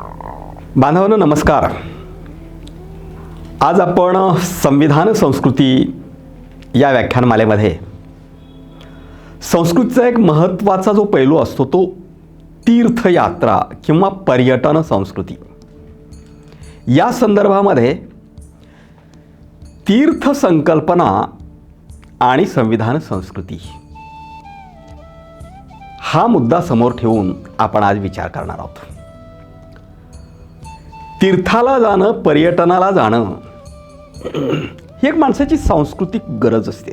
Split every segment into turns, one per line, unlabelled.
बांधवांनो नमस्कार. आज आपण संविधान संस्कृती या व्याख्यानमालेमध्ये संस्कृतीचा एक महत्त्वाचा जो पैलू असतो तो तीर्थयात्रा किंवा पर्यटन संस्कृती या संदर्भामध्ये तीर्थ संकल्पना आणि संविधान संस्कृती हा मुद्दा समोर ठेवून आपण आज विचार करणार आहोत. तीर्थाला जाणं, पर्यटनाला जाणं ही एक माणसाची सांस्कृतिक गरज असते,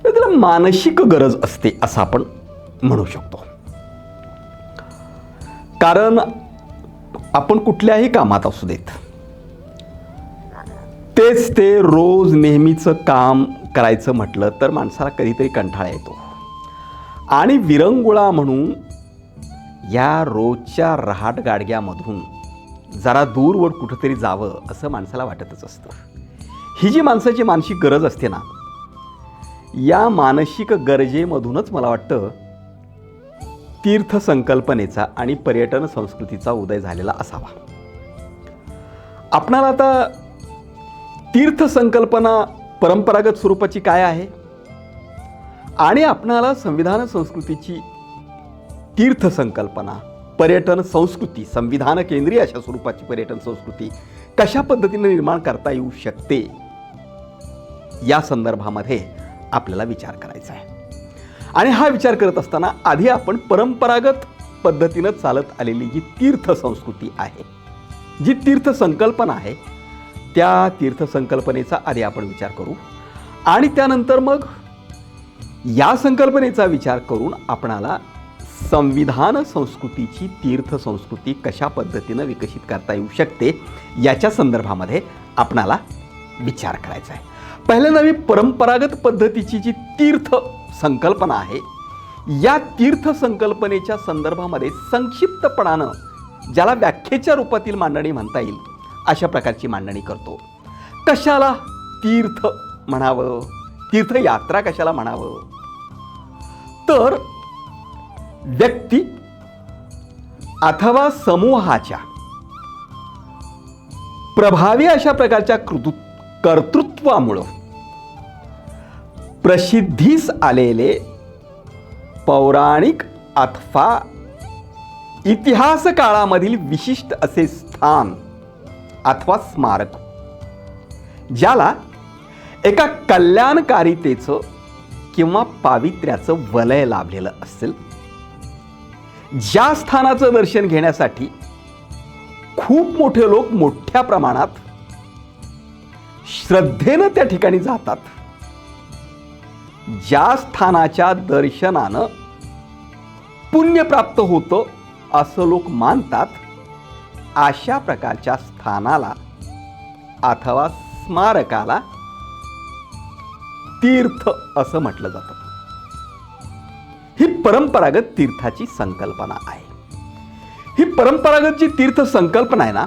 त्याला मानसिक गरज असते असं आपण म्हणू शकतो. कारण आपण कुठल्याही कामात असू देत, तेच ते रोज नेहमीचं काम करायचं म्हटलं तर माणसाला कधीतरी कंटाळा येतो आणि विरंगुळा म्हणून या रोजच्या रहाटगाडग्यामधून जरा दूरवर कुठंतरी जावं असं माणसाला वाटतच असतं. ही जी माणसाची मानसिक गरज असते ना, या मानसिक गरजेमधूनच मला वाटतं तीर्थ संकल्पनेचा आणि पर्यटन संस्कृतीचा उदय झालेला असावा. आपणाला आता तीर्थ संकल्पना परंपरागत स्वरूपाची काय आहे आणि आपणाला संविधान संस्कृतीची तीर्थ संकल्पना, पर्यटन संस्कृती, संविधान केंद्रीय अशा स्वरूपाची पर्यटन संस्कृती कशा पद्धतीने निर्माण करता येऊ शकते या संदर्भामध्ये आपल्याला विचार करायचा आहे. आणि हा विचार करत असताना आधी आपण परंपरागत पद्धतीनं चालत आलेली जी तीर्थ संस्कृती आहे, जी तीर्थ संकल्पना आहे, त्या तीर्थ संकल्पनेचा आधी आपण विचार करू आणि त्यानंतर मग या संकल्पनेचा विचार करून आपणाला संविधान संस्कृतीची तीर्थ संस्कृती कशा पद्धतीनं विकसित करता येऊ शकते याच्या संदर्भामध्ये आपणाला विचार करायचा आहे. पहिल्यांदा मी परंपरागत पद्धतीची जी तीर्थ संकल्पना आहे या तीर्थ संकल्पनेच्या संदर्भामध्ये संक्षिप्तपणानं ज्याला व्याख्येच्या रूपातील मांडणी म्हणता येईल अशा प्रकारची मांडणी करतो. कशाला तीर्थ म्हणावं, तीर्थयात्रा कशाला म्हणावं, तर व्यक्ती अथवा समूहाच्या प्रभावी अशा प्रकारच्या कर्तृत्वामुळं प्रसिद्धीस आलेले पौराणिक अथवा इतिहास काळामधील विशिष्ट असे स्थान अथवा स्मारक ज्याला एका कल्याणकारितेचं किंवा पावित्र्याचं वलय लाभलेलं असेल, ज्या स्थानाचं दर्शन घेण्यासाठी खूप मोठे लोक मोठ्या प्रमाणात श्रद्धेनं त्या ठिकाणी जातात, ज्या स्थानाच्या दर्शनानं पुण्य प्राप्त होतं असं लोक मानतात, अशा प्रकारच्या स्थानाला अथवा स्मारकाला तीर्थ असं म्हटलं जातं. ही परंपरागत तीर्थाची संकल्पना आहे. ही परंपरागत जी तीर्थ संकल्पना आहे ना,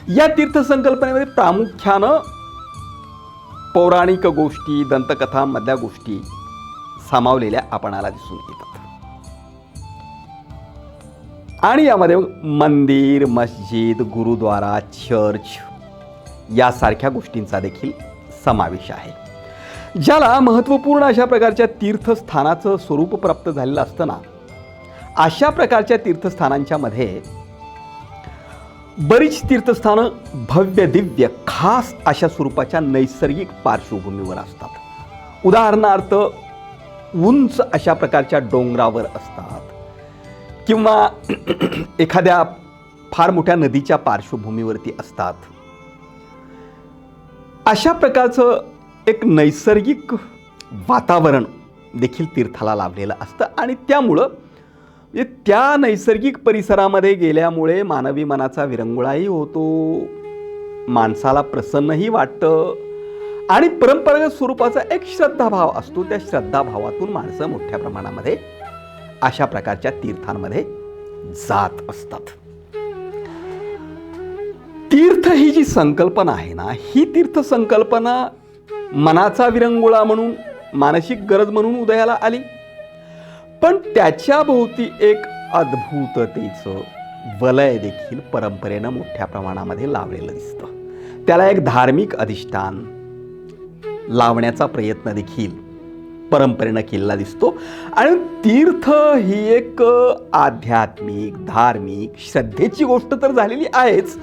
या तीर्थ संकल्पनेमध्ये प्रामुख्यानं पौराणिक गोष्टी, दंतकथांमधल्या गोष्टी सामावलेल्या आपणाला दिसून येतात. आणि यामध्ये मंदिर, मस्जिद, गुरुद्वारा, चर्च यासारख्या गोष्टींचा देखील समावेश आहे. ज्याला महत्त्वपूर्ण अशा प्रकारच्या तीर्थस्थानाचं स्वरूप प्राप्त झालेलं असताना अशा प्रकारच्या तीर्थस्थानांच्या मध्ये बरीच तीर्थस्थानं भव्य, दिव्य, खास अशा स्वरूपाच्या नैसर्गिक पार्श्वभूमीवर असतात. उदाहरणार्थ उंच अशा प्रकारच्या डोंगरावर असतात किंवा एखाद्या फार मोठ्या नदीच्या पार्श्वभूमीवरती असतात. अशा प्रकारचं एक नैसर्गिक वातावरण देखील तीर्थाला लाभलेलं असतं आणि त्यामुळं त्या नैसर्गिक परिसरामध्ये गेल्यामुळे मानवी मनाचा विरंगुळाही होतो, माणसाला प्रसन्नही वाटतं आणि परंपरागत स्वरूपाचा एक श्रद्धाभाव असतो. त्या श्रद्धाभावातून माणसं मोठ्या प्रमाणामध्ये अशा प्रकारच्या तीर्थांमध्ये जात असतात. तीर्थ ही जी संकल्पना आहे ना, ही तीर्थ संकल्पना मनाचा विरंगुळा म्हणून, मानसिक गरज म्हणून उदयाला आली, पण त्याच्या भोवती एक अद्भुततेचं वलय देखील परंपरेनं मोठ्या प्रमाणामध्ये लावलेलं दिसतं. त्याला एक धार्मिक अधिष्ठान लावण्याचा प्रयत्न देखील परंपरेनं केलेला दिसतो. आणि तीर्थ ही एक आध्यात्मिक धार्मिक श्रद्धेची गोष्ट तर झालेली आहेच,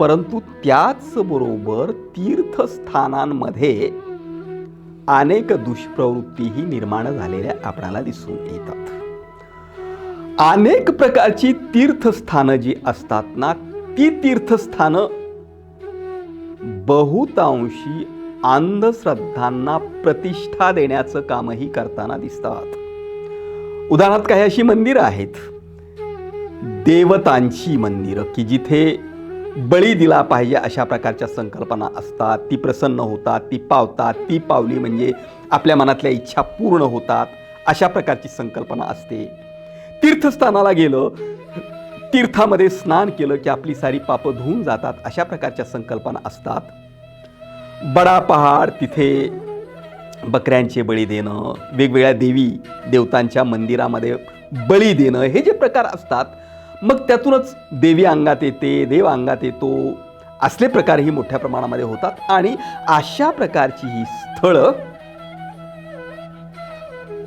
परंतु त्याचबरोबर तीर्थस्थानांमध्ये अनेक दुष्प्रवृत्तीही निर्माण झालेल्या आपल्याला दिसून येतात. अनेक प्रकारची तीर्थस्थानं जी असतात ना, ती तीर्थस्थानं बहुतांशी अंधश्रद्धांना प्रतिष्ठा देण्याचं कामही करताना दिसतात. उदाहरणार्थ काही अशी मंदिरं आहेत, देवतांची मंदिरं, की जिथे बळी दिला पाहिजे अशा प्रकारच्या संकल्पना असतात. ती प्रसन्न होतात, ती पावतात, ती पावली म्हणजे आपल्या मनातल्या इच्छा पूर्ण होतात, अशा प्रकारची संकल्पना असते. तीर्थस्थानाला गेलं, तीर्थामध्ये स्नान केलं की आपली सारी पापं धुवून जातात, अशा प्रकारच्या संकल्पना असतात. बडा पहाड, तिथे बकऱ्यांचे बळी देणं, वेगवेगळ्या देवी देवतांच्या मंदिरामध्ये बळी देणं, हे जे प्रकार असतात, मग त्यातूनच देवी अंगात येते, देव अंगात येतो, असले प्रकारही मोठ्या प्रमाणामध्ये होतात. आणि अशा प्रकारची ही स्थळं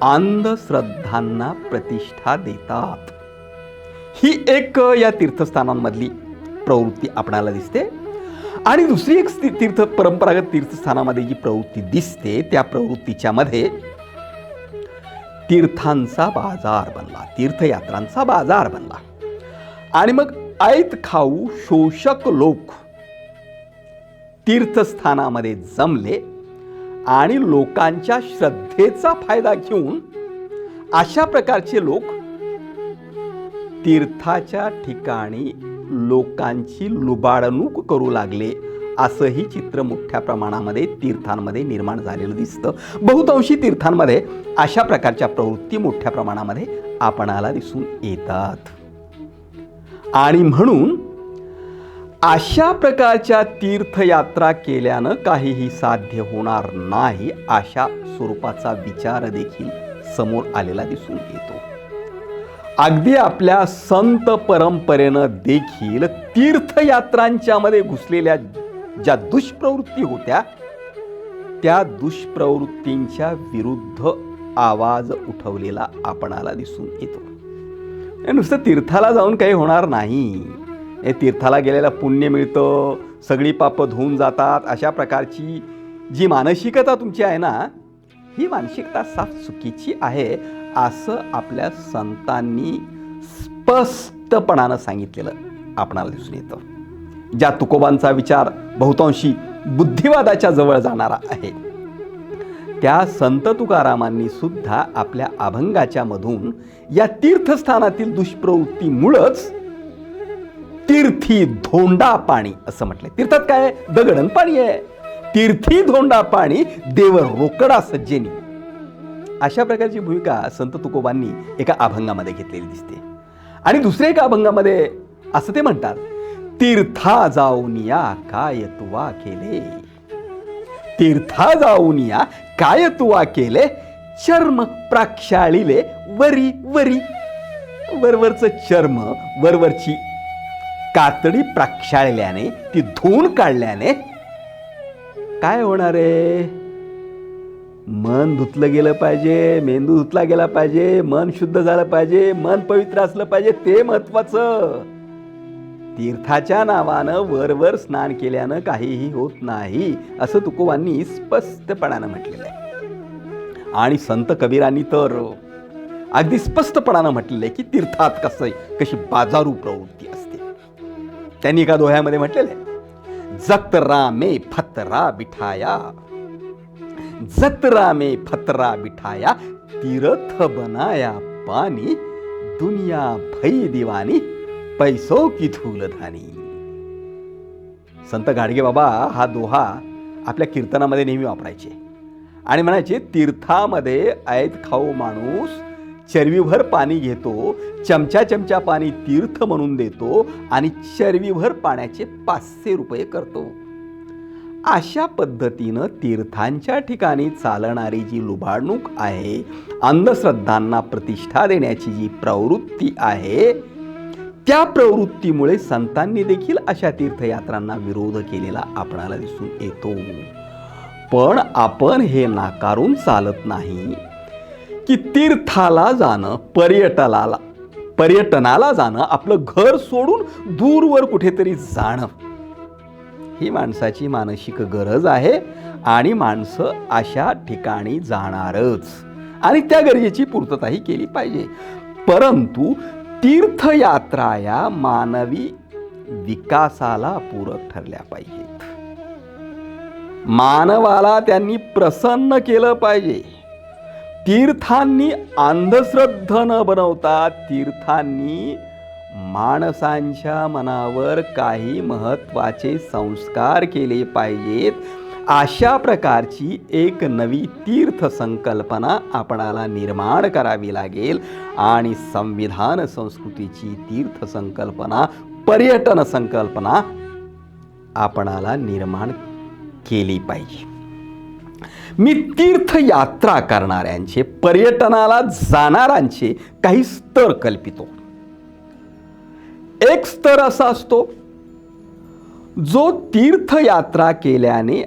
अंधश्रद्धांना प्रतिष्ठा देतात. ही एक या तीर्थस्थानांमधली प्रवृत्ती आपणाला दिसते. आणि दुसरी एक परंपरागत तीर्थस्थानामध्ये जी प्रवृत्ती दिसते, त्या प्रवृत्तीच्या मध्ये तीर्थांचा बाजार बनला, तीर्थयात्रांचा बाजार बनला. आणि मग ऐत खाऊ शोषक लोक तीर्थस्थानामध्ये जमले आणि लोकांच्या श्रद्धेचा फायदा घेऊन अशा प्रकारचे लोक तीर्थाच्या ठिकाणी लोकांची लुबाडणूक करू लागले, असंही चित्र मोठ्या प्रमाणामध्ये तीर्थांमध्ये निर्माण झालेलं दिसतं. बहुतांशी तीर्थांमध्ये अशा प्रकारच्या प्रवृत्ती मोठ्या प्रमाणामध्ये आपणाला दिसून येतात. आणि म्हणून अशा प्रकारच्या तीर्थयात्रा केल्यानं काहीही साध्य होणार नाही, अशा स्वरूपाचा विचार देखील समोर आलेला दिसून येतो. अगदी आपल्या संत परंपरेनं देखील तीर्थयात्रांच्या मध्ये घुसलेल्या ज्या दुष्प्रवृत्ती होत्या, त्या दुष्प्रवृत्तींच्या विरुद्ध आवाज उठवलेला आपणाला दिसून येतो. नुसतं तीर्थाला जाऊन काही होणार नाही, हे तीर्थाला गेलेला पुण्य मिळतं, सगळी पापं धुवून जातात, अशा प्रकारची जी मानसिकता तुमची आहे ना, ही मानसिकता साफ चुकीची आहे, असं आपल्या संतांनी स्पष्टपणानं सांगितलेलं आपणाला दिसून येतं. ज्या तुकोबांचा विचार बहुतांशी बुद्धिवादाच्या जवळ जाणारा आहे, त्या संत तुकारामांनी सुद्धा आपल्या अभंगाच्या मधून या तीर्थस्थानातील दुष्प्रवृत्तीमुळंच तीर्थी धोंडा पाणी असं म्हटलंय. तीर्थात काय, दगडन पाणी आहे. तीर्थी धोंडा पाणी देव रोकडा सज्जेनी, अशा प्रकारची भूमिका संत तुकोबांनी एका अभंगामध्ये घेतलेली दिसते. आणि दुसऱ्या एका अभंगामध्ये असं ते म्हणतात, तीर्था जाऊनिया काय तुवा केले, तीर्था जाऊनिया काय तुवा केले, चर्म प्राक्षाळीले वरी वरी. वरवरचं चर्म, वरवरची कातडी प्राक्षाळल्याने, ती धुवून काढल्याने काय होणार आहे? मन धुतलं गेलं पाहिजे, मेंदू धुतला गेला पाहिजे, मन शुद्ध झालं पाहिजे, मन पवित्र असलं पाहिजे, ते महत्वाचं. तीर्थाच्या नावानं वरवर स्नान केल्यानं काहीही होत नाही, असं तुकोबांनी स्पष्टपणानं म्हटलेलं आहे. आणि संत कबीरांनी तर अगदी स्पष्टपणानं म्हटलेलं आहे की तीर्थात कशी बाजारू प्रवृत्ती असते. त्यांनी एका दोह्यामध्ये म्हटलेलं आहे, जत्रा में फतरा बिठाया, जत्रा में फतरा बिठाया, तीर्थ बनाया पानी, दुनिया भई दीवानी, पैसो की धूलधानी. संत गाडगे बाबा हा दोहा आपल्या कीर्तनामध्ये नेहमी वापरायचे आणि म्हणायचे, तीर्थामध्ये ऐत खाऊ माणूस चरवीभर पाणी घेतो, चमचा चमचा पाणी तीर्थ म्हणून देतो आणि चरवीभर पाण्याचे 500 रुपये करतो. अशा पद्धतीनं तीर्थांच्या ठिकाणी चालणारी जी लुबाडणूक आहे, अंधश्रद्धांना प्रतिष्ठा देण्याची जी प्रवृत्ती आहे, त्या प्रवृत्तीमुळे संतांनी देखील अशा तीर्थयात्रांना विरोध केलेला आपणाला दिसून येतो. पण आपण हे नाकारून चालत नाही की तीर्थाला जाणं, पर्यटनाला जाणं, आपलं घर सोडून दूरवर कुठेतरी जाणं ही माणसाची मानसिक गरज आहे आणि माणसं अशा ठिकाणी जाणारच आणि त्या गरजेची पूर्तताही केली पाहिजे. परंतु तीर्थयात्रा या मानवी विकासाला पूरक ठरल्या पाहिजेत. मानवाला त्यांनी प्रसन्न केलं पाहिजे. तीर्थांनी अंधश्रद्धा न बनवता तीर्थांनी माणसांच्या मनावर काही महत्त्वाचे संस्कार केले पाहिजेत. अशा प्रकारची एक नवी तीर्थ संकल्पना आपणाला निर्माण करावी लागेल आणि संविधान संस्कृतीची तीर्थ संकल्पना, पर्यटन संकल्पना आपणाला निर्माण केली पाहिजे. मी तीर्थयात्रा करणाऱ्यांचे, पर्यटनाला जाणाऱ्यांचे काही स्तर कल्पितो. एक स्तर असा असतो जो तीर्थयात्रा केल्याने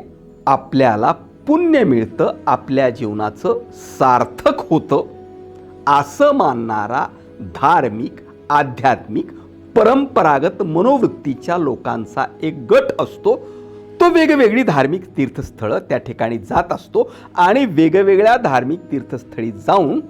आपल्याला पुण्य मिळतं, आपल्या जीवनाचं सार्थक होतं असं मानणारा धार्मिक, आध्यात्मिक, परंपरागत मनोवृत्तीच्या लोकांचा एक गट असतो. तो वेगवेगळी धार्मिक तीर्थस्थळं त्या ठिकाणी जात असतो आणि वेगवेगळ्या धार्मिक तीर्थस्थळी जाऊन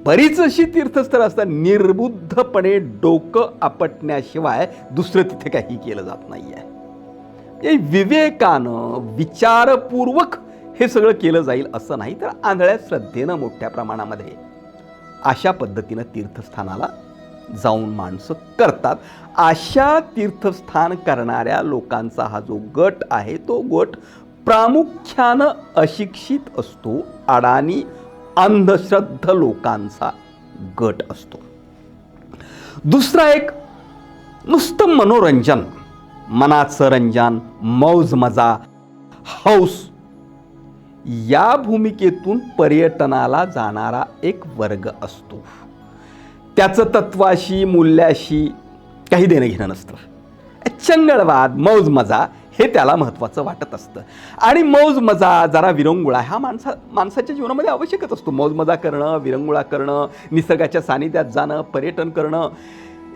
बरीच अशी तीर्थस्थळं असतात, निर्बुद्धपणे डोकं आपटण्याशिवाय दुसरं तिथे काही केलं जात नाही आहे. विवेकानं, विचारपूर्वक हे सगळं केलं जाईल असं नाही, तर आंधळ्या श्रद्धेनं मोठ्या प्रमाणामध्ये अशा पद्धतीनं तीर्थस्थानाला जाऊन माणसं करतात. अशा तीर्थस्थान करणाऱ्या लोकांचा हा जो गट आहे, तो गट प्रामुख्यानं अशिक्षित असतो, अडाणी अंधश्रद्ध लोकांचा गट असतो. दुसरा एक नुसतं मनोरंजन, मनाचं रंजन, मौज मजा, हौस या भूमिकेतून पर्यटनाला जाणारा एक वर्ग असतो. त्याचं तत्वाशी, मूल्याशी काही देणं घेणं नसतं. चंगळवाद, मौज मजा हे त्याला महत्त्वाचं वाटत असतं आणि मौज मजा, जरा विरंगुळा हा माणसाच्या जीवनामध्ये आवश्यकच असतो. मौज मजा करणं, विरंगुळा करणं, निसर्गाच्या सानिध्यात जाणं, पर्यटन करणं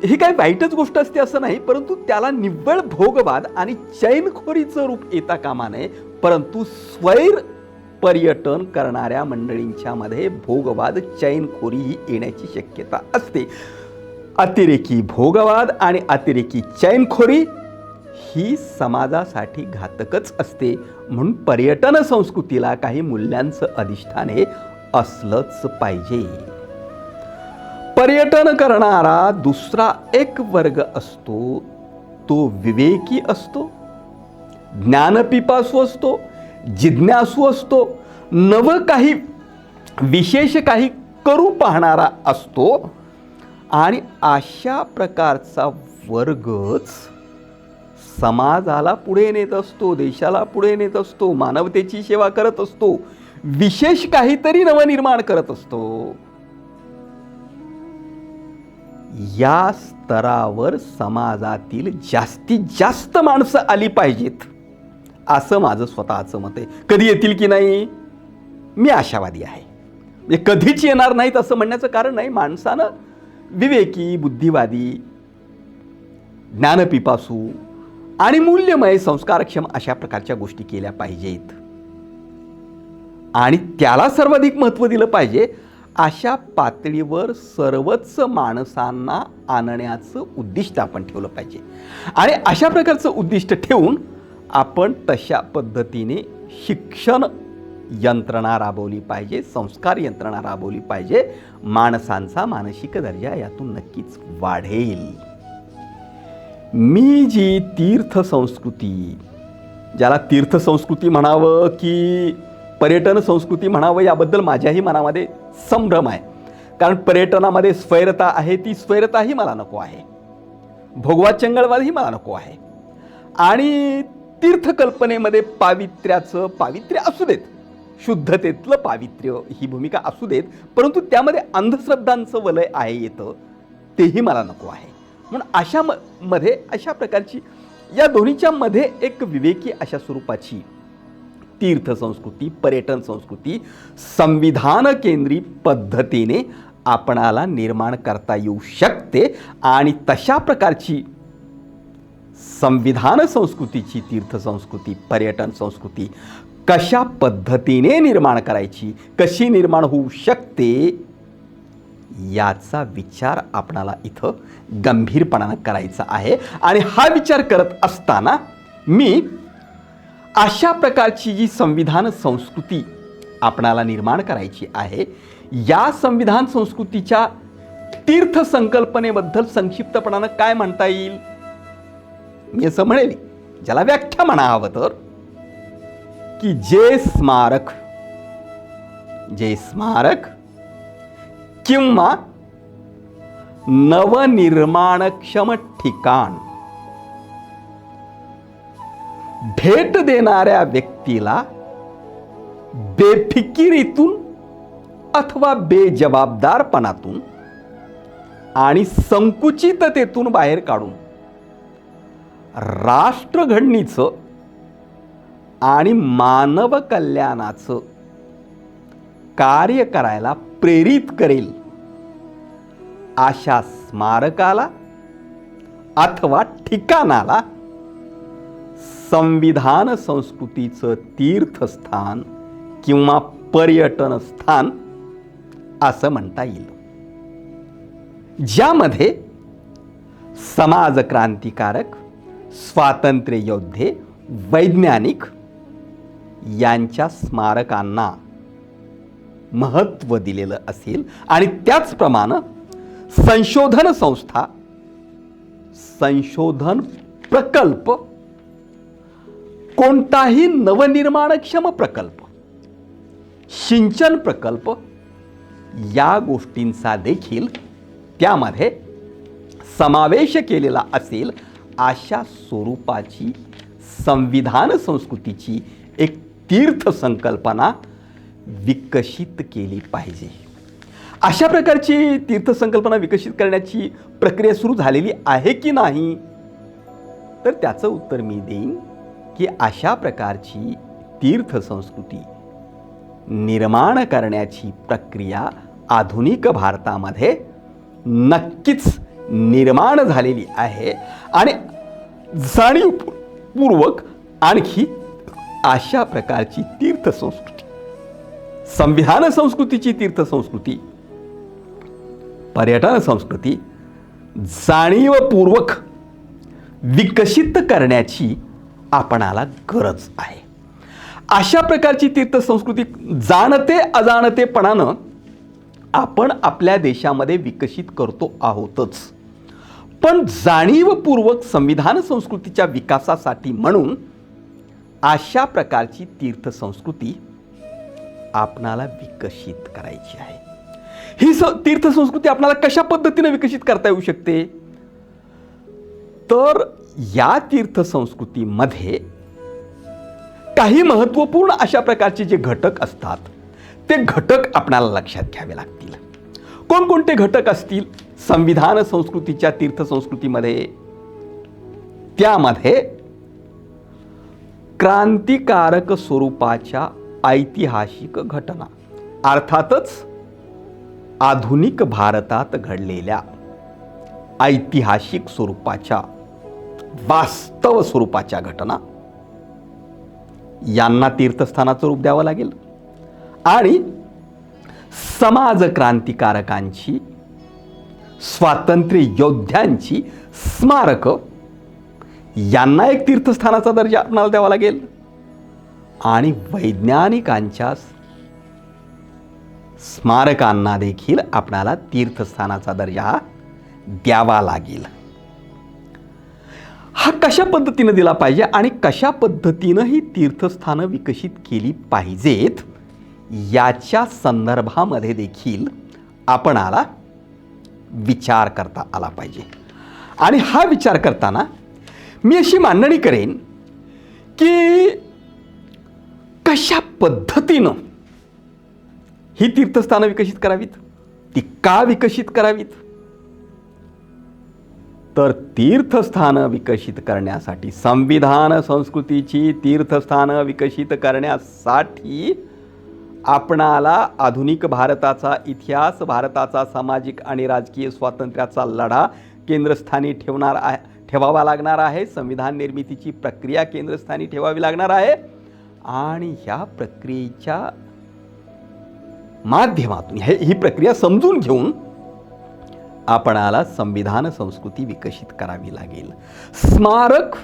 ही काही वाईटच गोष्ट असते असं नाही, परंतु त्याला निव्वळ भोगवाद आणि चैनखोरीचं रूप येता कामा नये. परंतु स्वैर पर्यटन करणाऱ्या मंडळींच्या मध्ये भोगवाद, चैनखोरी ही येण्याची शक्यता असते. अतिरेकी भोगवाद आणि अतिरेकी चैनखोरी ही समाजासाठी घातकच असते. म्हणून पर्यटन संस्कृतीला काही मूल्यांचं अधिष्ठान हे असलंच पाहिजे. पर्यटन करणारा दुसरा एक वर्ग असतो, तो विवेकी असतो, ज्ञानपिपासू असतो, जिज्ञासू असतो, नवं काही, विशेष काही करू पाहणारा असतो आणि अशा प्रकारचा वर्गच समाजाला पुढे नेत असतो, देशाला पुढे नेत असतो, मानवतेची सेवा करत असतो, विशेष काहीतरी नवनिर्माण करत असतो. या स्तरावर समाजातील जास्तीत जास्त माणसं आली पाहिजेत असं माझं स्वतःचं मत आहे. कधी येतील की नाही मी आशावादी आहे. म्हणजे कधीच येणार नाहीत असं म्हणण्याचं कारण नाही. माणसानं विवेकी, बुद्धिवादी, ज्ञानपिपासू आणि मूल्यमय, संस्कारक्षम अशा प्रकारच्या गोष्टी केल्या पाहिजेत आणि त्याला सर्वाधिक महत्त्व दिलं पाहिजे. अशा पातळीवर सर्वच माणसांना आणण्याचं उद्दिष्ट आपण ठेवलं पाहिजे आणि अशा प्रकारचं उद्दिष्ट ठेवून आपण तशा पद्धतीने शिक्षण यंत्रणा राबवली पाहिजे, संस्कार यंत्रणा राबवली पाहिजे. माणसांचा मानसिक दर्जा यातून नक्कीच वाढेल. मी जी तीर्थसंस्कृती, ज्याला तीर्थसंस्कृती म्हणावं की पर्यटन संस्कृती म्हणावं, याबद्दल माझ्याही मनामध्ये संभ्रम आहे. कारण पर्यटनामध्ये स्वैरता आहे, ती स्वैरताही मला नको आहे. भोगवा चंगळवादही मला नको आहे आणि तीर्थकल्पनेमध्ये पावित्र्य असू देत, शुद्धतेतलं पावित्र्य ही भूमिका असू देत, परंतु त्यामध्ये अंधश्रद्धांचं वलय आहे येतं, तेही मला नको आहे. म्हणून अशा प्रकारची या दोन्हीच्या मध्ये एक विवेकी अशा स्वरूपाची तीर्थसंस्कृती, पर्यटन संस्कृती संविधान केंद्री पद्धतीने आपणाला निर्माण करता येऊ शकते. आणि तशा प्रकारची संविधान संस्कृतीची तीर्थसंस्कृती, पर्यटन संस्कृती कशा पद्धतीने निर्माण करायची, कशी निर्माण होऊ शकते, याचा विचार आपणाला इथं गंभीरपणानं करायचा आहे. आणि हा विचार करत असताना मी अशा प्रकारची जी संविधान संस्कृती आपणाला निर्माण करायची आहे, या संविधान संस्कृतीच्या तीर्थसंकल्पनेबद्दल संक्षिप्तपणानं काय म्हणता येईल, मी असं म्हणेल, ज्याला व्याख्या म्हणा हवं तर, की जे स्मारक किंवा नवनिर्माणक्षम ठिकाण भेट देणाऱ्या व्यक्तीला बेफिकिरीतून अथवा बेजबाबदारपणातून आणि संकुचिततेतून बाहेर काढून राष्ट्रघडणीचं आणि मानव कल्याणाचं कार्य करायला प्रेरित करेल अशा स्मारकाला अथवा ठिकाणाला संविधान संस्कृतीचं तीर्थस्थान किंवा पर्यटन स्थान असं म्हणता येईल, ज्यामध्ये समाजक्रांतिकारक, स्वातंत्र्य योद्धे, वैज्ञानिक यांच्या स्मारकांना महत्त्व दिलेलं असेल. आणि त्याचप्रमाणे संशोधन संस्था, संशोधन प्रकल्प, कोणताही नवनिर्माणक्षम प्रकल्प, सिंचन प्रकल्प या गोष्टींचा देखील त्यामध्ये समावेश केलेला असेल अशा स्वरूपाची संविधान संस्कृतीची एक तीर्थसंकल्पना विकसित केली पाहिजे. अशा प्रकारची तीर्थसंकल्पना विकसित करण्याची प्रक्रिया सुरू झालेली आहे की नाही, तर त्याचं उत्तर मी देईन की अशा प्रकारची तीर्थसंस्कृती निर्माण करण्याची प्रक्रिया आधुनिक भारतामध्ये नक्कीच निर्माण झालेली आहे. आणि जाणीवपूर्वक आणखी अशा प्रकारची तीर्थसंस्कृती, संविधान संस्कृतीची तीर्थसंस्कृती, पर्यटन संस्कृती जाणीवपूर्वक विकसित करण्याची आपणाला गरज आहे. अशा प्रकारची तीर्थसंस्कृती जाणते अजाणतेपणानं आपण आपल्या देशामध्ये विकसित करतो आहोतच, पण जाणीवपूर्वक संविधान संस्कृतीच्या विकासासाठी म्हणून अशा प्रकारची तीर्थसंस्कृती आपणाला विकसित करायची आहे. ही तीर्थसंस्कृती आपल्याला कशा पद्धतीने विकसित करता येऊ शकते, तर या तीर्थसंस्कृतीमध्ये काही महत्त्वपूर्ण अशा प्रकारचे जे घटक असतात ते घटक आपल्याला लक्षात घ्यावे लागतील. कोणकोणते घटक असतील संविधान संस्कृतीच्या तीर्थसंस्कृतीमध्ये, त्यामध्ये क्रांतिकारक स्वरूपाच्या ऐतिहासिक घटना, अर्थातच आधुनिक भारतात घडलेल्या ऐतिहासिक स्वरूपाच्या, वास्तव स्वरूपाच्या घटना यांना तीर्थस्थानाचं रूप द्यावं लागेल. आणि समाज क्रांतिकारकांची, स्वातंत्र्य योद्ध्यांची स्मारक यांना एक तीर्थस्थानाचा दर्जा आपल्याला द्यावा लागेल. आणि वैज्ञानिकांच्या स्मारकांना देखील आपल्याला तीर्थस्थानाचा दर्जा द्यावा लागेल. हा कशा पद्धतीनं दिला पाहिजे आणि कशा पद्धतीनं ही तीर्थस्थानं विकसित केली पाहिजेत याच्या संदर्भामध्ये देखील आपणाला विचार करता आला पाहिजे. आणि हा विचार करताना मी अशी मांडणी करेन की कशा पद्धतीनं ही तीर्थस्थानं विकसित करावीत, ती का विकसित करावीत. तर तीर्थस्थानं विकसित करण्यासाठी, संविधान संस्कृतीची तीर्थस्थानं विकसित करण्यासाठी आपणाला आधुनिक भारताचा इतिहास, भारताचा सामाजिक आणि राजकीय स्वातंत्र्याचा लढा केंद्रस्थानी ठेवावा लागणार आहे. संविधान निर्मितीची प्रक्रिया केंद्रस्थानी ठेवावी लागणार आहे. आणि ह्या प्रक्रियेच्या माध्यमातून ही प्रक्रिया समजून घेऊन आपणाला संविधान संस्कृती विकसित करावी लागेल. स्मारक,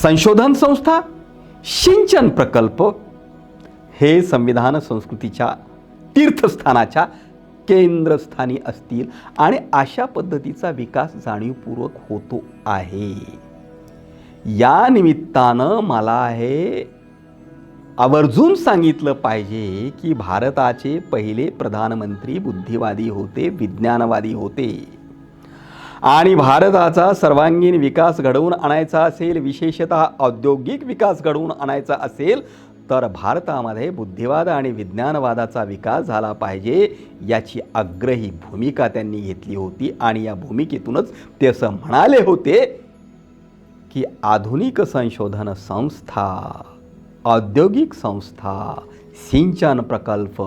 संशोधन संस्था, सिंचन प्रकल्प हे संविधान संस्कृतीच्या तीर्थस्थानाच्या केंद्रस्थानी असतील आणि अशा पद्धतीचा विकास जाणीवपूर्वक होतो आहे. या निमित्तानं मला हे आवर्जून सांगितलं पाहिजे की भारताचे पहिले प्रधानमंत्री बुद्धिवादी होते, विज्ञानवादी होते. आणि भारताचा सर्वांगीण विकास घडवून आणायचा असेल, विशेषतः औद्योगिक विकास घडवून आणायचा असेल, तर भारतामध्ये बुद्धिवाद आणि विज्ञानवादाचा विकास झाला पाहिजे याची आग्रही भूमिका त्यांनी घेतली होती. आणि या भूमिकेतूनच ते असं म्हणाले होते की आधुनिक संशोधन संस्था, औद्योगिक संस्था, सिंचन प्रकल्प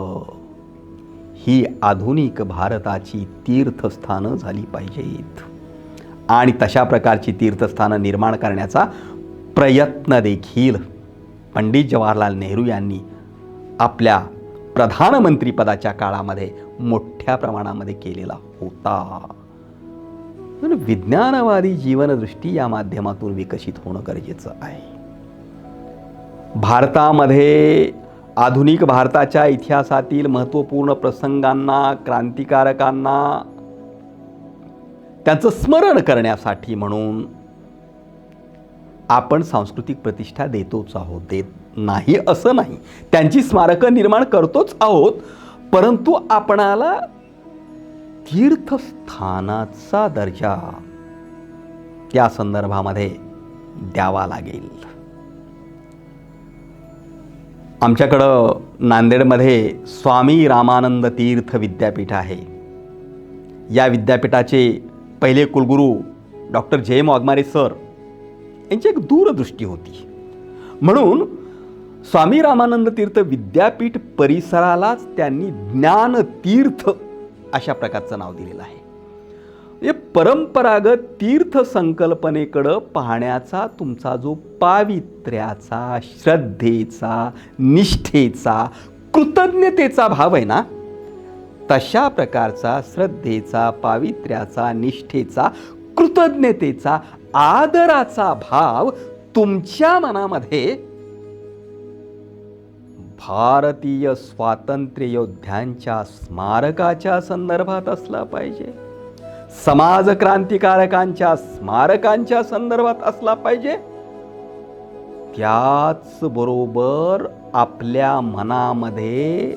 ही आधुनिक भारताची तीर्थस्थानं झाली पाहिजेत. आणि तशा प्रकारची तीर्थस्थानं निर्माण करण्याचा प्रयत्न देखील पंडित जवाहरलाल नेहरू यांनी आपल्या प्रधानमंत्रीपदाच्या काळामध्ये मोठ्या प्रमाणामध्ये केलेला होता. विज्ञानवादी जीवनदृष्टी या माध्यमातून विकसित होणं गरजेचं आहे. भारतामध्ये आधुनिक भारताच्या इतिहासातील महत्त्वपूर्ण प्रसंगांना, क्रांतिकारकांना त्यांचं स्मरण करण्यासाठी म्हणून आपण सांस्कृतिक प्रतिष्ठा देतोच आहोत, देत नाही असं नाही, त्यांची स्मारकं निर्माण करतोच आहोत. परंतु आपणाला तीर्थस्थानाचा दर्जा त्या संदर्भामध्ये द्यावा लागेल. आमच्याकडं नांदेडमध्ये स्वामी रामानंद तीर्थ विद्यापीठ आहे. या विद्यापीठाचे पहिले कुलगुरू डॉक्टर जयम वाघमारे सर यांची एक दूरदृष्टी होती. म्हणून स्वामी रामानंद तीर्थ विद्यापीठ परिसरालाच त्यांनी ज्ञानतीर्थ अशा प्रकारचं नाव दिलेलं आहे. हे परंपरागत तीर्थ संकल्पनेकडं पाहण्याचा तुमचा जो पावित्र्याचा, श्रद्धेचा, निष्ठेचा, कृतज्ञतेचा भाव आहे ना, तशा प्रकारचा श्रद्धेचा, पावित्र्याचा, निष्ठेचा, कृतज्ञतेचा, आदराचा भाव तुमच्या मनामध्ये भारतीय स्वातंत्र्य योद्ध्यांच्या स्मारकाच्या संदर्भात असला पाहिजे, समाज क्रांतिकारकांच्या स्मारकांच्या संदर्भात असला पाहिजे. त्याच बरोबर आपल्या मनामध्ये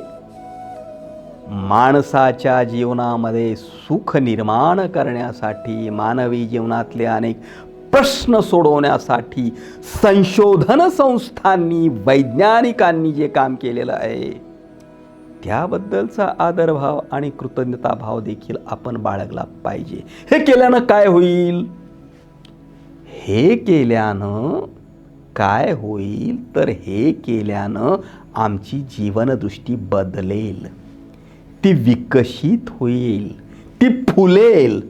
माणसाच्या जीवनामध्ये सुख निर्माण करण्यासाठी, मानवी जीवनातले अनेक प्रश्न सोडवण्यासाठी संशोधन संस्थांनी, वैज्ञानिकांनी जे काम केलेलं आहे त्याबद्दलचा आदरभाव आणि कृतज्ञताभाव देखील आपण बाळगला पाहिजे. हे केल्यानं काय होईल? हे केल्यानं काय होईल तर हे केल्यानं आमची जीवनदृष्टी बदलेल, ती विकसित होईल, ती फुलेल.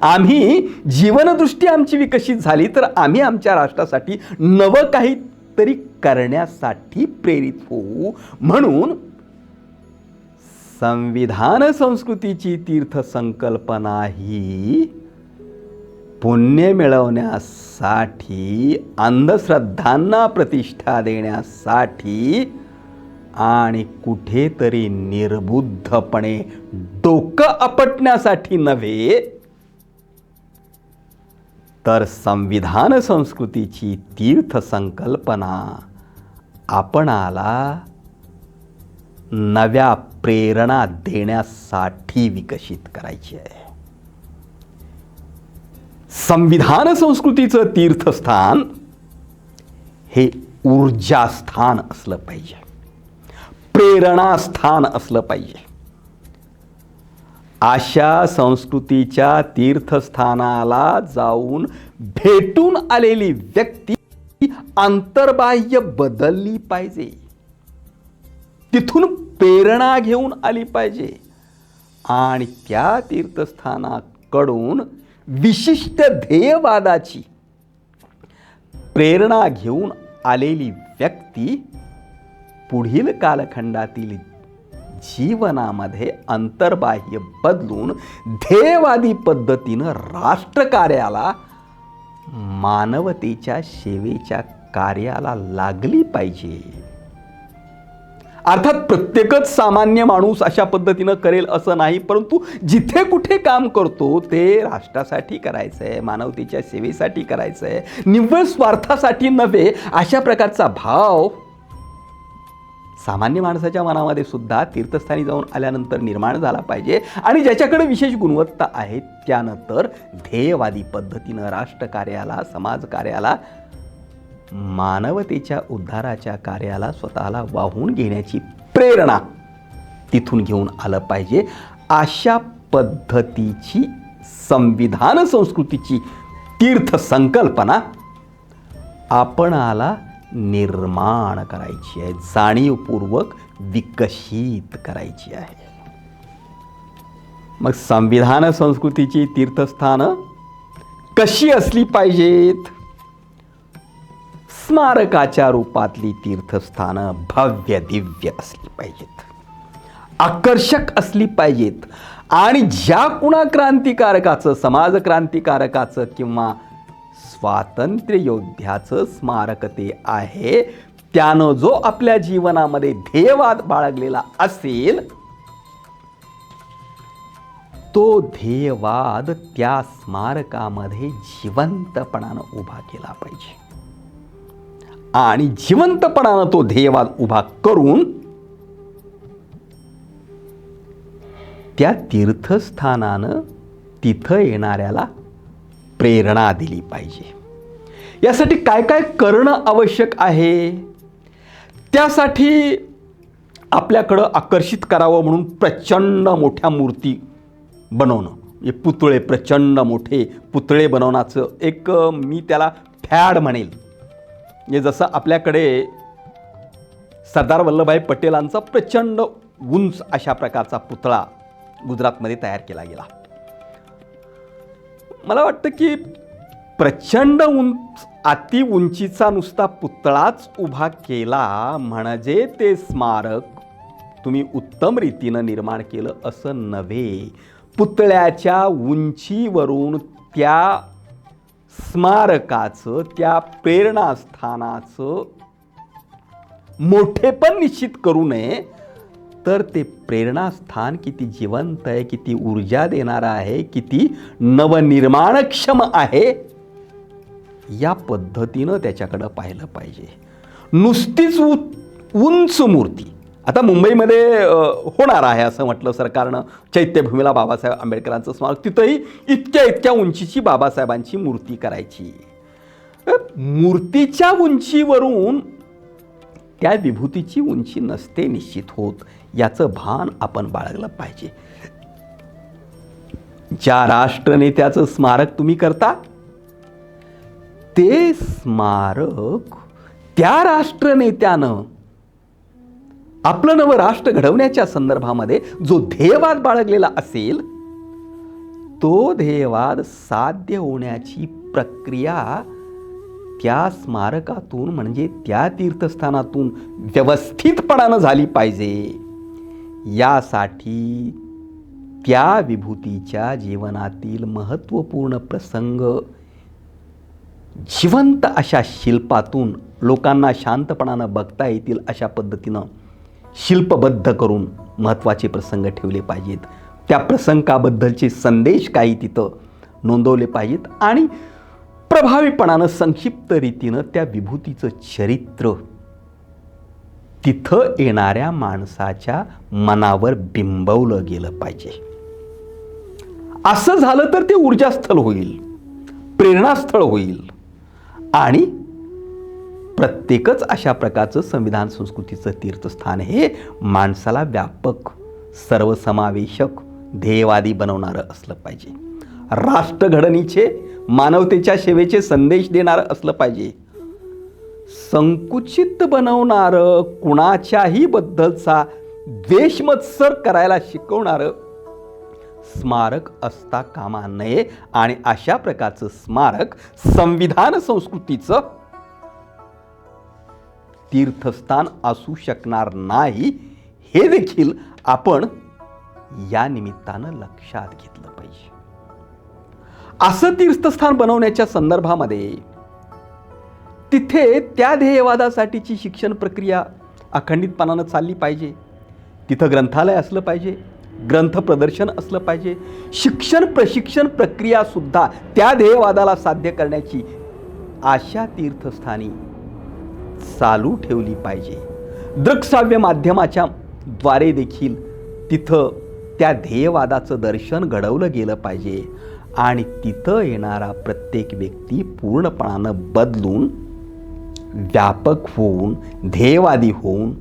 आम्ही जीवनदृष्टी आमची विकसित झाली तर आम्ही आमच्या राष्ट्रासाठी नवं काहीतरी करण्यासाठी प्रेरित होऊ. म्हणून संविधान संस्कृतीची तीर्थसंकल्पना ही पुण्य मिळवण्यासाठी, अंधश्रद्धांना प्रतिष्ठा देण्यासाठी आणि कुठेतरी निर्बुद्धपणे डोकं आपटण्यासाठी नव्हे, तर संविधान संस्कृतीची तीर्थसंकल्पना आपणाला नव्या प्रेरणा देण्यासाठी विकसित करायची आहे. संविधान संस्कृतीचं तीर्थस्थान हे ऊर्जास्थान असलं पाहिजे, प्रेरणास्थान असलं पाहिजे. अशा संस्कृतीच्या तीर्थस्थानाला जाऊन भेटून आलेली व्यक्ती अंतर्बाह्य बदलली पाहिजे, तिथून प्रेरणा घेऊन आली पाहिजे आणि त्या तीर्थस्थानाकडून विशिष्ट ध्येयवादाची प्रेरणा घेऊन आलेली व्यक्ती पुढील कालखंडातील जीवनामध्ये अंतर्बाह्य बदलून ध्येयवादी पद्धतीनं राष्ट्रकार्याला, मानवतेच्या सेवेच्या कार्याला लागली पाहिजे. अर्थात प्रत्येकच सामान्य माणूस अशा पद्धतीनं करेल असं नाही, परंतु जिथे कुठे काम करतो ते राष्ट्रासाठी करायचंय, मानवतेच्या सेवेसाठी करायचंय, निव्वळ स्वार्थासाठी नव्हे, अशा प्रकारचा भाव सामान्य माणसाच्या मनामध्ये सुद्धा तीर्थस्थानी जाऊन आल्यानंतर निर्माण झाला पाहिजे. आणि ज्याच्याकडे विशेष गुणवत्ता आहे त्यानं तर ध्येयवादी पद्धतीनं राष्ट्रकार्याला, समाजकार्याला, मानवतेच्या उद्धाराच्या कार्याला स्वतःला वाहून घेण्याची प्रेरणा तिथून घेऊन आलं पाहिजे. अशा पद्धतीची संविधान संस्कृतीची तीर्थसंकल्पना आपणाला निर्माण करायची आहे, जाणीवपूर्वक विकसित करायची आहे. मग संविधान संस्कृतीची तीर्थस्थानं कशी असली पाहिजेत? स्मारकाच्या रूपातली तीर्थस्थानं भव्य दिव्य असली पाहिजेत, आकर्षक असली पाहिजेत आणि ज्या कुणा क्रांतिकारकाचं, समाज क्रांतिकारकाचं किंवा स्वातंत्र्य योद्ध्याचं स्मारक ते आहे, त्यानं जो आपल्या जीवनामध्ये ध्येयवाद बाळगलेला असेल तो ध्येयवाद त्या स्मारकामध्ये जिवंतपणानं उभा केला पाहिजे आणि जिवंतपणानं तो ध्येयवाद उभा करून त्या तीर्थस्थानानं तिथं येणाऱ्याला प्रेरणा दिली पाहिजे. यासाठी काय काय करणं आवश्यक आहे? त्यासाठी आपल्याकडं आकर्षित करावं म्हणून प्रचंड मोठ्या मूर्ती बनवणं, हे पुतळे, प्रचंड मोठे पुतळे बनवण्याचं एक मी त्याला फॅड म्हणेल. हे जसं आपल्याकडे सरदार वल्लभभाई पटेलांचा प्रचंड उंच अशा प्रकारचा पुतळा गुजरातमध्ये तयार केला गेला. मला वाटतं की प्रचंड उंच, अति उंचीचा नुसता पुतळाच उभा केला म्हणजे ते स्मारक तुम्ही उत्तम रीतीनं निर्माण केलं असं नव्हे. पुतळ्याच्या उंचीवरून त्या स्मारकाचं, त्या प्रेरणास्थानाचं मोठेपण निश्चित करू नये, तर ते प्रेरणास्थान किती जिवंत आहे, किती ऊर्जा देणारं आहे, किती नवनिर्माणक्षम आहे, या पद्धतीनं त्याच्याकडं पाहिलं पाहिजे. नुसतीच उंच मूर्ती आता मुंबईमध्ये होणार आहे असं म्हटलं सरकारनं, चैत्यभूमीला बाबासाहेब आंबेडकरांचं स्मारक, तिथंही इतक्या उंचीची बाबासाहेबांची मूर्ती करायची. मूर्तीच्या उंचीवरून त्या विभूतीची उंची नसते निश्चित होत, याचं भान आपण बाळगलं पाहिजे. ज्या राष्ट्रनेत्याचं स्मारक तुम्ही करता ते स्मारक त्या राष्ट्रनेत्यानं आपलं नवं राष्ट्र घडवण्याच्या संदर्भामध्ये जो ध्येयवाद बाळगलेला असेल तो ध्येयवाद साध्य होण्याची प्रक्रिया त्या स्मारकातून म्हणजे त्या तीर्थस्थानातून व्यवस्थितपणानं झाली पाहिजे. यासाठी त्या विभूतीच्या जीवनातील महत्त्वपूर्ण प्रसंग जिवंत अशा शिल्पातून लोकांना शांतपणानं बघता येतील अशा पद्धतीनं शिल्पबद्ध करून महत्त्वाचे प्रसंग ठेवले पाहिजेत. त्या प्रसंगाबद्दलचे संदेश काही तिथं नोंदवले पाहिजेत आणि प्रभावीपणानं संक्षिप्त रीतीनं त्या विभूतीचं चरित्र तिथं येणाऱ्या माणसाच्या मनावर बिंबवलं गेलं पाहिजे. असं झालं तर ते ऊर्जास्थल होईल. प्रेरणास्थळ होईल आणि प्रत्येकच अशा प्रकारचं संविधान संस्कृतीचं तीर्थस्थान हे माणसाला व्यापक, सर्वसमावेशक, ध्येयवादी बनवणारं असलं पाहिजे. राष्ट्रघडणीचे, मानवतेच्या सेवेचे संदेश देणारं असलं पाहिजे. संकुचित बनवणारं, कुणाच्याही बद्दलचा द्वेषमत्सर करायला शिकवणारं स्मारक असता कामा नये आणि अशा प्रकारचं स्मारक संविधान संस्कृतीचं तीर्थस्थान असू शकणार नाही, हे देखील आपण या निमित्तानं लक्षात घेतलं पाहिजे. असं तीर्थस्थान बनवण्याच्या संदर्भामध्ये तिथे त्या ध्येयवादासाठीची शिक्षण प्रक्रिया अखंडितपणानं चालली पाहिजे. तिथं ग्रंथालय असलं पाहिजे, ग्रंथ प्रदर्शन असलं पाहिजे, शिक्षण प्रशिक्षण प्रक्रिया सुद्धा त्या ध्येयवादाला साध्य करण्याची अशा तीर्थस्थानी चालू ठेवली पाहिजे. दृक्श्राव्य माध्यमाच्या द्वारे देखील तिथं त्या ध्येयवादाचं दर्शन घडवलं गेलं पाहिजे आणि तिथं येणारा प्रत्येक व्यक्ती पूर्णपणानं बदलून, व्यापक होऊन, ध्येयवादी होऊन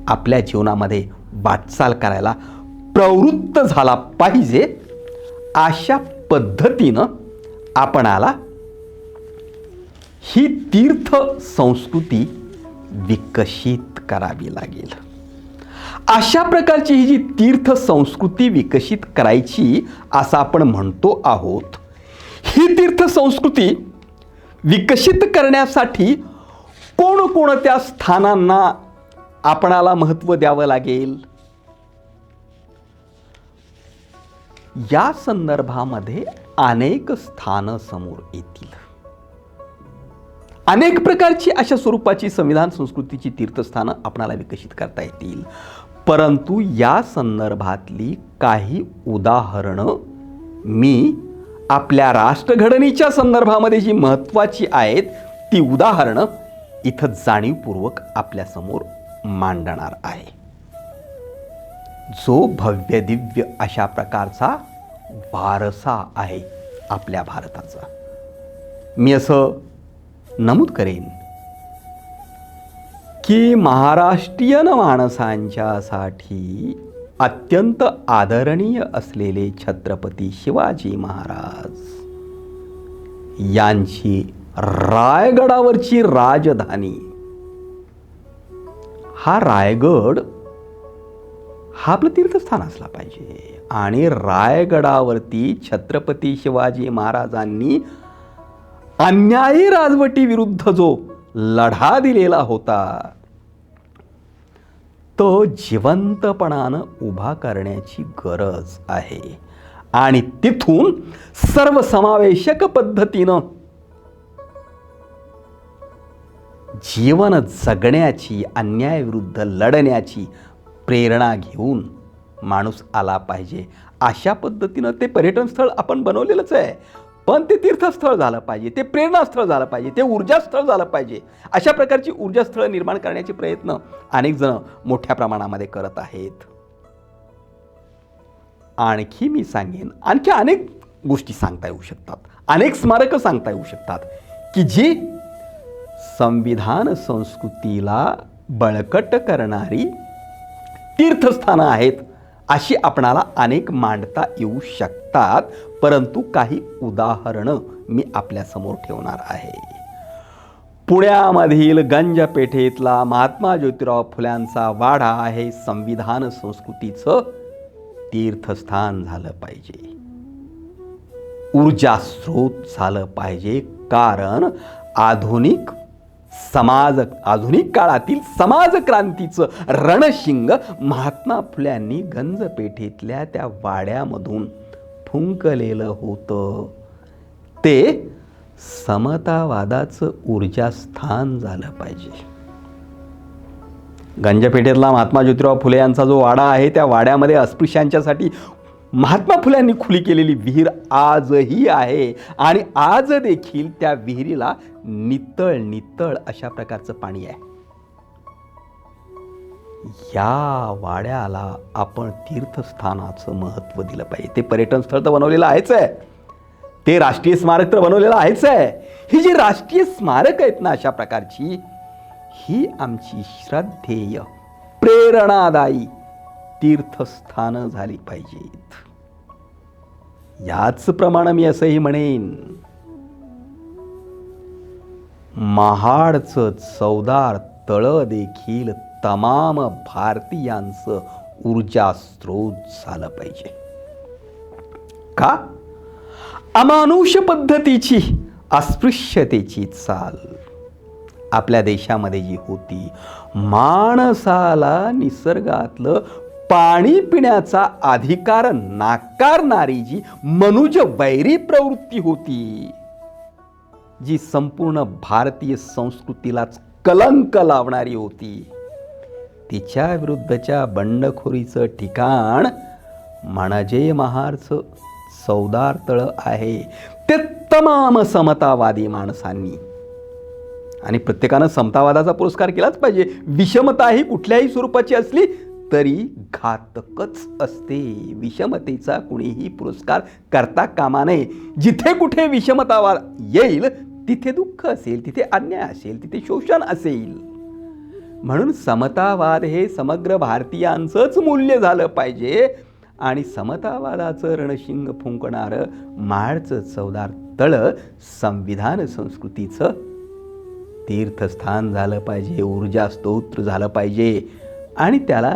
आपल्या जीवनामध्ये वाटचाल करायला प्रवृत्त झाला पाहिजे. अशा पद्धतीनं आपणाला ही तीर्थ संस्कृती विकसित करावी लागेल. अशा प्रकारची ही जी तीर्थ संस्कृती विकसित करायची असं आपण म्हणतो आहोत, ही तीर्थ संस्कृती विकसित करण्यासाठी कोणकोणत्या स्थानांना आपणाला महत्त्व द्यावं लागेल, या संदर्भामध्ये अनेक स्थानं समोर येतील. अनेक प्रकारची अशा स्वरूपाची संविधान संस्कृतीची तीर्थस्थानं आपणाला विकसित करता येतील. परंतु या संदर्भातली काही उदाहरणं मी आपल्या राष्ट्रघडणीच्या संदर्भामध्ये जी महत्त्वाची आहेत ती उदाहरणं इथं जाणीवपूर्वक आपल्यासमोर मांडणार आहे. जो भव्य दिव्य अशा प्रकारचा वारसा आहे आपल्या भारताचा. मी असं नमूद करेन की महाराष्ट्रीयन माणसांच्यासाठी अत्यंत आदरणीय असलेले छत्रपती शिवाजी महाराज यांची रायगडावरची राजधानी, हा रायगड हा आपलं तीर्थस्थान असला पाहिजे. आणि रायगडावरती छत्रपती शिवाजी महाराजांनी अन्यायी राजवटीविरुद्ध जो लढा दिलेला होता तो जिवंतपणानं उभा करण्याची गरज आहे. आणि तिथून सर्वसमावेशक पद्धतीनं जीवन जगण्याची, अन्यायाविरुद्ध लढण्याची प्रेरणा घेऊन माणूस आला पाहिजे. अशा पद्धतीनं ते पर्यटन स्थळ आपण बनवलेलंच आहे, पण ते तीर्थस्थळ झालं पाहिजे, ते प्रेरणास्थळ झालं पाहिजे, ते ऊर्जास्थळ झालं पाहिजे. अशा प्रकारची ऊर्जास्थळं निर्माण करण्याचे प्रयत्न अनेक जण मोठ्या प्रमाणामध्ये करत आहेत. आणखी मी सांगेन, आणखी अनेक गोष्टी सांगता येऊ शकतात, अनेक स्मारकं सांगता येऊ शकतात की जी संविधान संस्कृतीला बळकट करणारी तीर्थस्थानं आहेत. अशी आपणाला अनेक मांडता येऊ शकतात, परंतु काही उदाहरणं मी आपल्यासमोर ठेवणार आहे. पुण्यामधील गंजपेठेतला महात्मा ज्योतिराव फुल्यांचा वाडा हे संविधान संस्कृतीचं तीर्थस्थान झालं पाहिजे, ऊर्जा स्रोत झालं पाहिजे. कारण आधुनिक काळातील समाज क्रांतीचं रणशिंग महात्मा फुल्यांनी गंजपेठेतल्या त्या वाड्यामधून फुंकलेलं होतं. ते समतावादाचं ऊर्जास्थान झालं पाहिजे. गंजपेठेतला महात्मा ज्योतिराव फुले यांचा जो वाडा आहे त्या वाड्यामध्ये अस्पृश्यांच्यासाठी महात्मा फुल्यांनी खुली केलेली विहीर आजही आहे आणि आज देखील त्या विहिरीला नितळ अशा प्रकारचं पाणी आहे. या वाड्याला आपण तीर्थस्थानाचं महत्त्व दिलं पाहिजे. ते पर्यटन स्थळ तर बनवलेलं आहेच आहे, ते राष्ट्रीय स्मारक तर बनवलेलं आहेच आहे. ही जी राष्ट्रीय स्मारक आहेत ना अशा प्रकारची, ही आमची श्रद्धेय प्रेरणादायी तीर्थस्थानं झाली पाहिजेत. याच प्रमाणे मी असंही म्हणेन, महाडचं चवदार तळं देखील तमाम भारतीयांचं ऊर्जा स्रोत झालं पाहिजे. का? अमानुष पद्धतीची अस्पृश्यतेची चाल आपल्या देशामध्ये जी होती, माणसाला निसर्गातलं पाणी पिण्याचा अधिकार नाकारणारी जी मनुज वैरी प्रवृत्ती होती, जी संपूर्ण भारतीय संस्कृतीलाच कलंक लावणारी होती, तिच्या विरुद्धच्या बंडखोरीचं ठिकाण म्हणजे महाडचं चवदार तळं आहे. ते तमाम समतावादी माणसांनी, आणि प्रत्येकानं समतावादाचा पुरस्कार केलाच पाहिजे. विषमता ही कुठल्याही स्वरूपाची असली तरी घातकच असते. विषमतेचा कुणीही पुरस्कार करता कामा नये. जिथे कुठे विषमता येईल तिथे दुःख असेल, तिथे अन्याय असेल, तिथे शोषण असेल. म्हणून समतावाद हे समग्र भारतीयांचंच मूल्य झालं पाहिजे. आणि समतावादाचं रणशिंग फुंकणारं महाडचं चवदार तळं संविधान संस्कृतीचं तीर्थस्थान झालं पाहिजे, ऊर्जा स्तोत्र झालं पाहिजे, आणि त्याला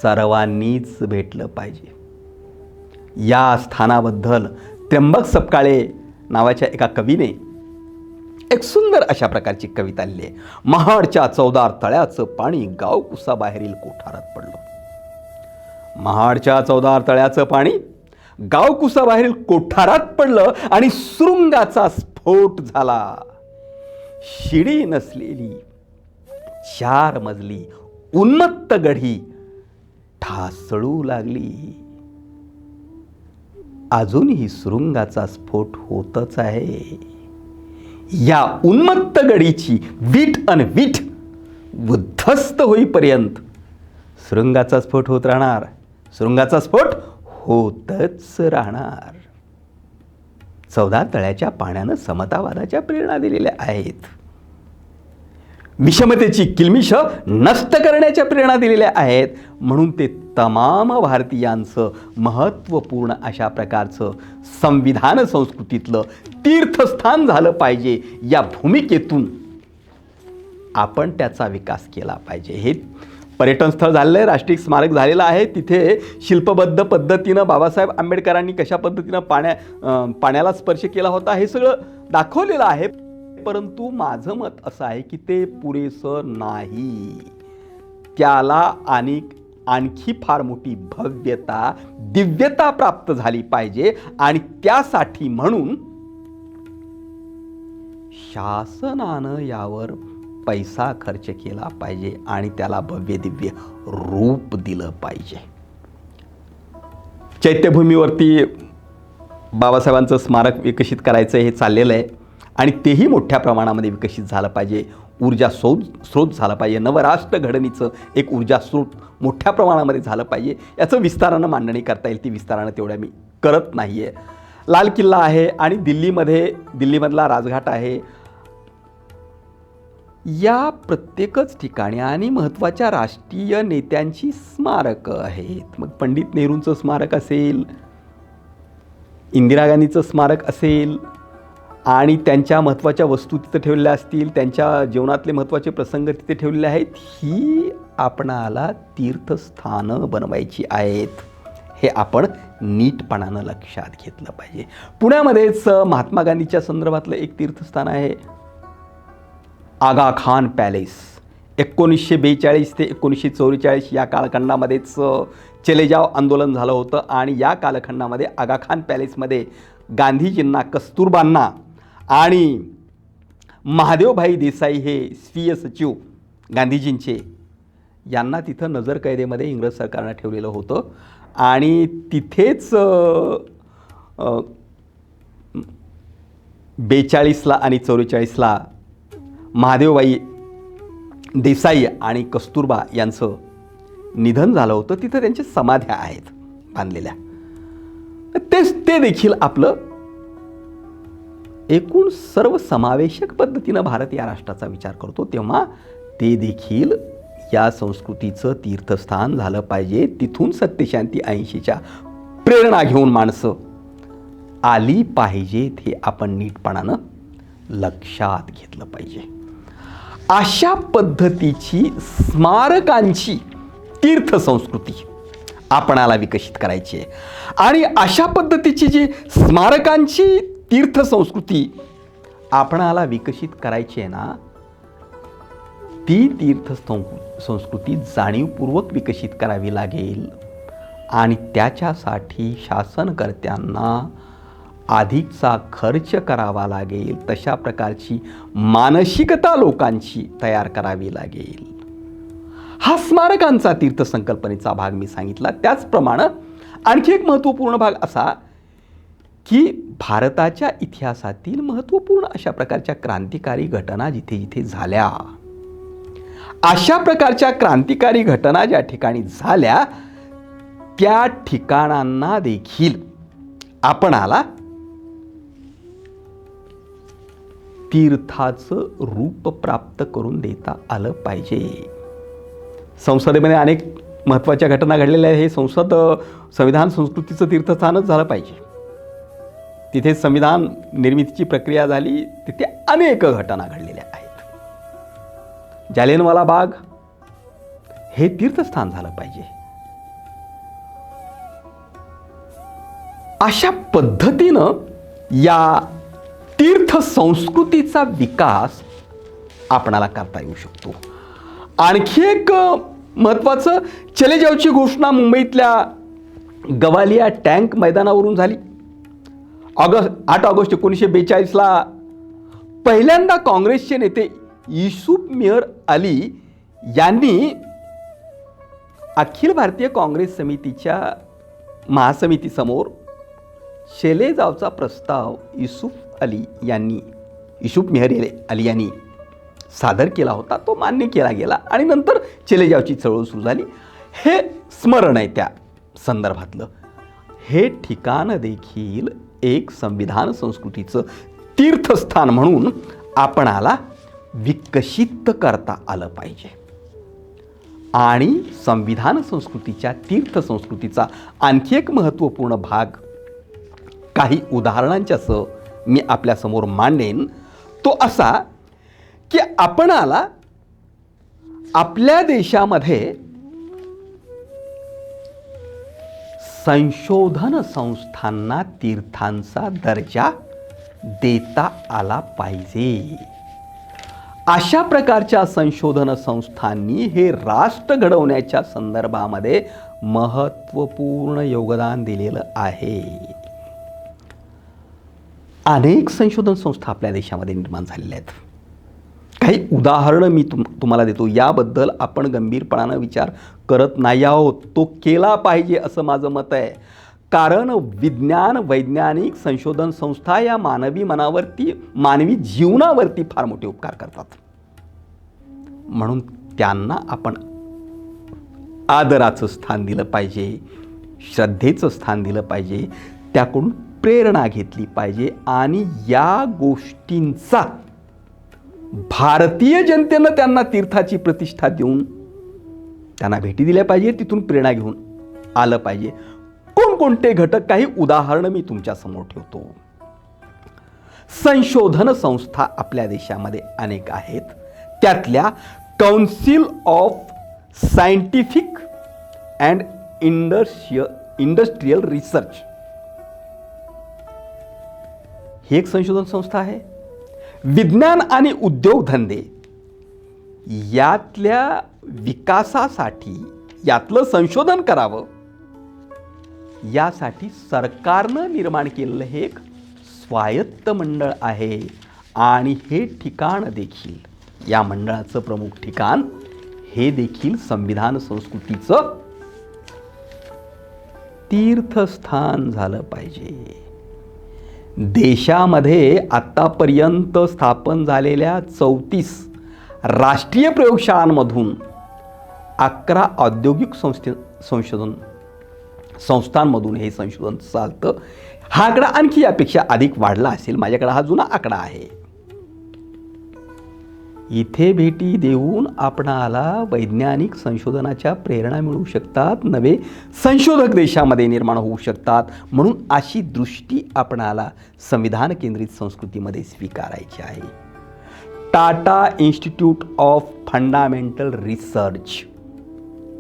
सर्वांनीच भेटलं पाहिजे. या स्थानाबद्दल त्र्यंबक सपकाळे नावाच्या एका कवीने एक सुंदर अशा प्रकारची कविता लिहिली आहे. महाडच्या चवदार तळ्याचं पाणी गावकुसाबाहेरील कोठारात पडलं. महाडच्या चवदार तळ्याचं पाणी गावकुसाबाहेरील कोठारात पडलं आणि सुरुंगाचा स्फोट झाला. शिडी नसलेली 4 मजली उन्मत्त गढी ढासळू लागली. अजूनही सुरुंगाचा स्फोट होतच आहे. या उन्मत्त गडीची वीट अन वीट उद्ध्वस्त होईपर्यंत सुरुंगाचा स्फोट होत राहणार, सुरुंगाचा स्फोट होतच राहणार. चवदार तळ्याच्या पाण्यानं समतावादाच्या प्रेरणा दिलेल्या आहेत. विषमतेची किलमिश नष्ट करण्याच्या प्रेरणा दिलेल्या आहेत. म्हणून ते तमाम भारतीयांचं महत्त्वपूर्ण अशा प्रकारचं संविधान संस्कृतीतलं तीर्थस्थान झालं पाहिजे. या भूमिकेतून आपण त्याचा विकास केला पाहिजे. हे पर्यटन स्थळ झालेलं आहे, राष्ट्रीय स्मारक झालेलं आहे. तिथे शिल्पबद्ध पद्धतीनं बाबासाहेब आंबेडकरांनी कशा पद्धतीनं पाण्याला स्पर्श केला होता हे सगळं दाखवलेलं आहे. परंतु माझं मत असं आहे की ते पुरेसं नाही. त्याला आणखी फार मोठी भव्यता, दिव्यता प्राप्त झाली पाहिजे. आणि त्यासाठी म्हणून शासनानं यावर पैसा खर्च केला पाहिजे आणि त्याला भव्य दिव्य रूप दिलं पाहिजे. चैत्यभूमीवरती बाबासाहेबांचं स्मारक विकसित करायचं हे चाललेलं आहे आणि तेही मोठ्या प्रमाणामध्ये विकसित झालं पाहिजे. ऊर्जा स्रोत झाला पाहिजे. नवराष्ट्र घडणीचं एक ऊर्जा स्रोत मोठ्या प्रमाणामध्ये झालं पाहिजे. याचं विस्तारानं मांडणी करता येईल, ती विस्तारानं तेवढ्या मी करत नाही आहे. लाल किल्ला आहे आणि दिल्लीमधला राजघाट आहे. या प्रत्येकच ठिकाणी आणि महत्त्वाच्या राष्ट्रीय नेत्यांची स्मारकं आहेत. मग पंडित नेहरूंचं स्मारक असेल, इंदिरा गांधीचं स्मारक असेल आणि त्यांच्या महत्त्वाच्या वस्तू तिथं ठेवलेल्या असतील, त्यांच्या जीवनातले महत्त्वाचे प्रसंग तिथे ठेवलेले आहेत. ही आपणाला तीर्थस्थानं बनवायची आहेत. हे आपण नीटपणानं लक्षात घेतलं पाहिजे. पुण्यामध्येच महात्मा गांधीच्या संदर्भातलं एक तीर्थस्थान आहे, आगा खान पॅलेस. 1942 ते 1944 या कालखंडामध्येच चले जाव आंदोलन झालं होतं आणि या कालखंडामध्ये आगा खान पॅलेसमध्ये गांधीजींना, कस्तुरबांना आणि महादेवभाई देसाई हे स्वीय सचिव गांधीजींचे, यांना तिथं नजरकैदेमध्ये इंग्रज सरकारनं ठेवलेलं होतं. आणि तिथेच 42ला आणि 44ला महादेवभाई देसाई आणि कस्तुरबा यांचं निधन झालं होतं. तिथं त्यांच्या समाध्या आहेत बांधलेल्या. ते देखील आपलं एकूण सर्वसमावेशक पद्धतीनं भारत या राष्ट्राचा विचार करतो, तेव्हा ते देखील या संस्कृतीचं तीर्थस्थान झालं पाहिजे. तिथून सत्यशांती 80च्या प्रेरणा घेऊन माणसं आली पाहिजेत, हे आपण नीटपणानं लक्षात घेतलं पाहिजे. अशा पद्धतीची स्मारकांची तीर्थसंस्कृती आपणाला विकसित करायची आहे. आणि अशा पद्धतीची जी स्मारकांची तीर्थसंस्कृती आपणाला विकसित करायची आहे ना, ती तीर्थसंस्कृती जाणीवपूर्वक विकसित करावी लागेल. आणि त्याच्यासाठी शासनकर्त्यांना अधिकचा खर्च करावा लागेल. तशा प्रकारची मानसिकता लोकांची तयार करावी लागेल. हा स्मारकांचा तीर्थसंकल्पनेचा भाग मी सांगितला. त्याचप्रमाणे आणखी एक महत्त्वपूर्ण भाग असा की भारताच्या इतिहासातील महत्त्वपूर्ण अशा प्रकारच्या क्रांतिकारी घटना जिथे जिथे झाल्या, अशा प्रकारच्या क्रांतिकारी घटना ज्या ठिकाणी झाल्या त्या ठिकाणांना देखील आपणाला तीर्थाचं रूप प्राप्त करून देता आलं पाहिजे. संसदेमध्ये अनेक महत्त्वाच्या घटना घडलेल्या आहेत. हे संविधान संस्कृतीचं तीर्थस्थानच झालं पाहिजे. तिथे संविधान निर्मितीची प्रक्रिया झाली, तिथे अनेक घटना घडलेल्या आहेत. जालियनवाला बाग हे तीर्थस्थान झालं पाहिजे. अशा पद्धतीनं या तीर्थसंस्कृतीचा विकास आपणाला करता येऊ शकतो. आणखी एक महत्त्वाचं, चले जावची घोषणा मुंबईतल्या गवालिया टँक मैदानावरून झाली. 8 ऑगस्ट 1942ला पहिल्यांदा काँग्रेसचे नेते युसूफ मेहर अली यांनी अखिल भारतीय काँग्रेस समितीच्या महासमितीसमोर शेलेजावचा प्रस्ताव युसूफ मेहर अली यांनी सादर केला होता. तो मान्य केला गेला आणि नंतर शेलेजावची चळवळ सुरू झाली. हे स्मरण आहे त्या संदर्भातलं. हे ठिकाण देखील एक संविधान संस्कृतीचं तीर्थस्थान म्हणून आपणाला विकसित करता आलं पाहिजे. आणि संविधान संस्कृतीच्या तीर्थसंस्कृतीचा आणखी एक महत्त्वपूर्ण भाग काही उदाहरणांच्यासह मी आपल्यासमोर मांडेन. तो असा की आपणाला आपल्या देशामध्ये संशोधन संस्थांना तीर्थांचा दर्जा देता आला पाहिजे. अशा प्रकारच्या संशोधन संस्थांनी हे राष्ट्र घडवण्याच्या संदर्भामध्ये महत्त्वपूर्ण योगदान दिलेलं आहे. अनेक संशोधन संस्था आपल्या देशामध्ये निर्माण झालेल्या आहेत. काही उदाहरणं मी तुम्हाला देतो. याबद्दल आपण गंभीरपणानं विचार करत नाही आहोत. तो केला पाहिजे असं माझं मत आहे. कारण विज्ञान वैज्ञानिक संशोधन संस्था या मानवी मनावरती, मानवी जीवनावरती फार मोठे उपकार करतात. म्हणून त्यांना आपण आदराचं स्थान दिलं पाहिजे, श्रद्धेचं स्थान दिलं पाहिजे, त्याकडून प्रेरणा घेतली पाहिजे. आणि या गोष्टींचा भारतीय जनतेनं त्यांना तीर्थाची प्रतिष्ठा देऊन त्यांना भेटी दिल्या पाहिजे, तिथून प्रेरणा घेऊन आलं पाहिजे. कोणकोणते घटक, काही उदाहरणं मी तुमच्यासमोर ठेवतो. संशोधन संस्था आपल्या देशामध्ये अनेक आहेत. त्यातल्या Council of Scientific and Industrial Research ही एक संशोधन संस्था आहे. विज्ञान आणि उद्योगधंदे यातल्या विकासासाठी, यातलं संशोधन करावं यासाठी सरकारनं निर्माण केलेलं हे एक स्वायत्त मंडळ आहे. आणि हे ठिकाण देखील, या मंडळाचं प्रमुख ठिकाण हे देखील संविधान संस्कृतीचं तीर्थस्थान झालं पाहिजे. देशामध्ये आत्तापर्यंत स्थापन झालेल्या 34 राष्ट्रीय प्रयोगशाळांमधून 11 औद्योगिक संस्थांमधून हे संशोधन चालतं. हा आकडा आणखी यापेक्षा अधिक वाढला असेल. माझ्याकडे हा जुना आकडा आहे. इथे भेटी देऊन आपणाला वैज्ञानिक संशोधनाच्या प्रेरणा मिळू शकतात, नवे संशोधक देशामध्ये निर्माण होऊ शकतात. म्हणून अशी दृष्टी आपणाला संविधान केंद्रित संस्कृतीमध्ये स्वीकारायची आहे. Tata Institute of Fundamental Research